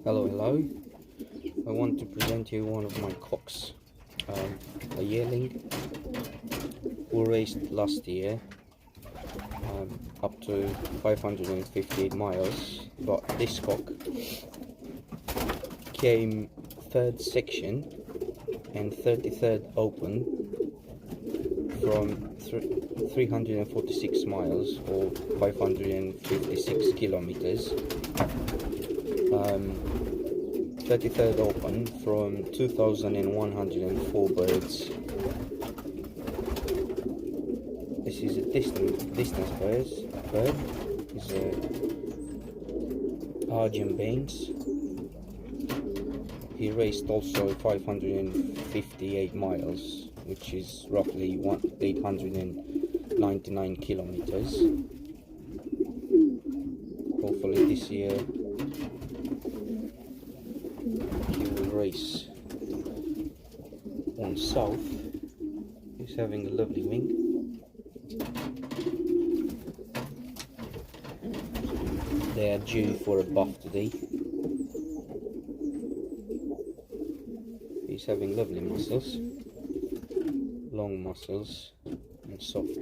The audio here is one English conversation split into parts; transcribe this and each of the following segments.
Hello. I want to present you one of my cocks, a yearling who raced last year up to 558 miles, but this cock came third section and 33rd open from 346 miles or 556 kilometers. 33rd open from 2,104 birds. This is a distance bird. Is a Argent Banks. He raced also 558 miles, which is roughly 899 kilometers. Hopefully this year he will race on south. He's having a lovely wing. They are due for a buff today. He's having lovely muscles, long muscles and soft.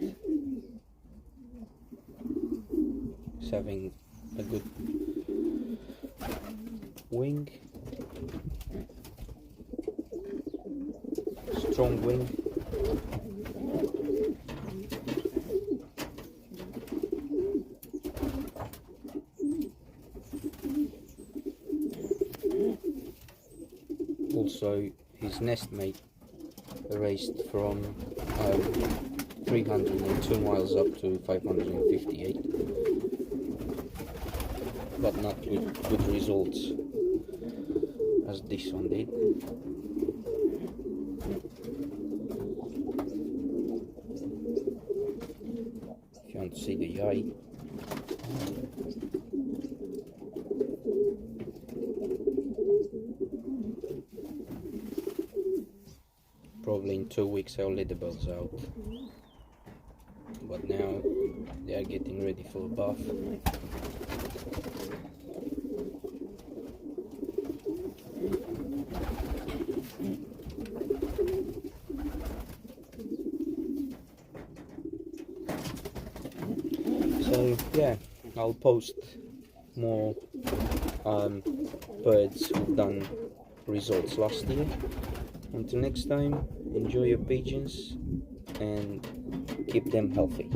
He's having a good wing, strong wing. Also, his nestmate raced from 302 miles up to 558, but not with good results as this one did. If you want to see the eye, probably in 2 weeks I'll let the bells out, but now they are getting ready for a bath. So yeah, I'll post more birds who've done results last year. Until next time, enjoy your pigeons and keep them healthy.